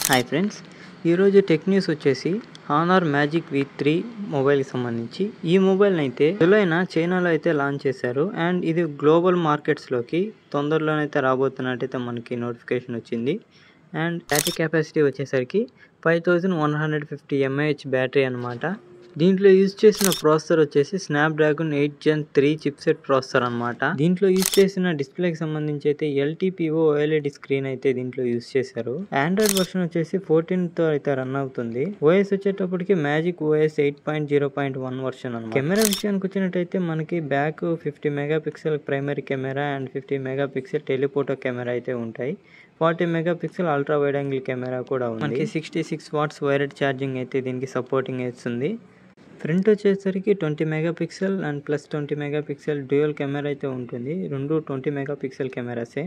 Hi friends, ఈరోజు tech news వచ్చేసి honour magic V3 మొబైల్కి సంబంధించి. ఈ మొబైల్ని అయితే జూలైన చైనాలో అయితే లాంచ్ చేశారు. అండ్ ఇది గ్లోబల్ మార్కెట్స్లోకి తొందరలోనైతే రాబోతున్నట్టయితే మనకి నోటిఫికేషన్ వచ్చింది. అండ్ బ్యాటరీ కెపాసిటీ వచ్చేసరికి 5150 mAh బ్యాటరీ అనమాట. దీంట్లో యూజ్ చేసిన ప్రాసెసర్ వచ్చేసి స్నాప్డ్రాగన్ 8 Gen 3 చిప్సెట్ ప్రాసెసర్ అనమాట. దీంట్లో యూజ్ చేసిన డిస్ప్లేకి సంబంధించి అయితే LTPO OLED స్క్రీన్ అయితే దీంట్లో యూజ్ చేశారు. ఆండ్రాయిడ్ వర్షన్ వచ్చేసి 14 తో అయితే రన్ అవుతుంది. ఓఎస్ వచ్చేటప్పటికి మ్యాజిక్ OS 8.0.1 వర్షన్ అనమాట. కెమెరా విషయానికి వచ్చినట్టయితే మనకి back 50 megapixel primary camera and 50 megapixel telephoto camera అయితే ఉంటాయి. 40 megapixel ultra wide angle camera కూడా ఉంది. మనకి 66 వాట్స్ వైర్డ్ ఛార్జింగ్ అయితే దీనికి సపోర్టింగ్ ఇస్తుంది. ఫ్రంట్ వచ్చేసరికి 20 megapixel and plus 20 megapixel dual camera అయితే ఉంటుంది. రెండు 20 మెగాపిక్సెల్ కెమెరాసే.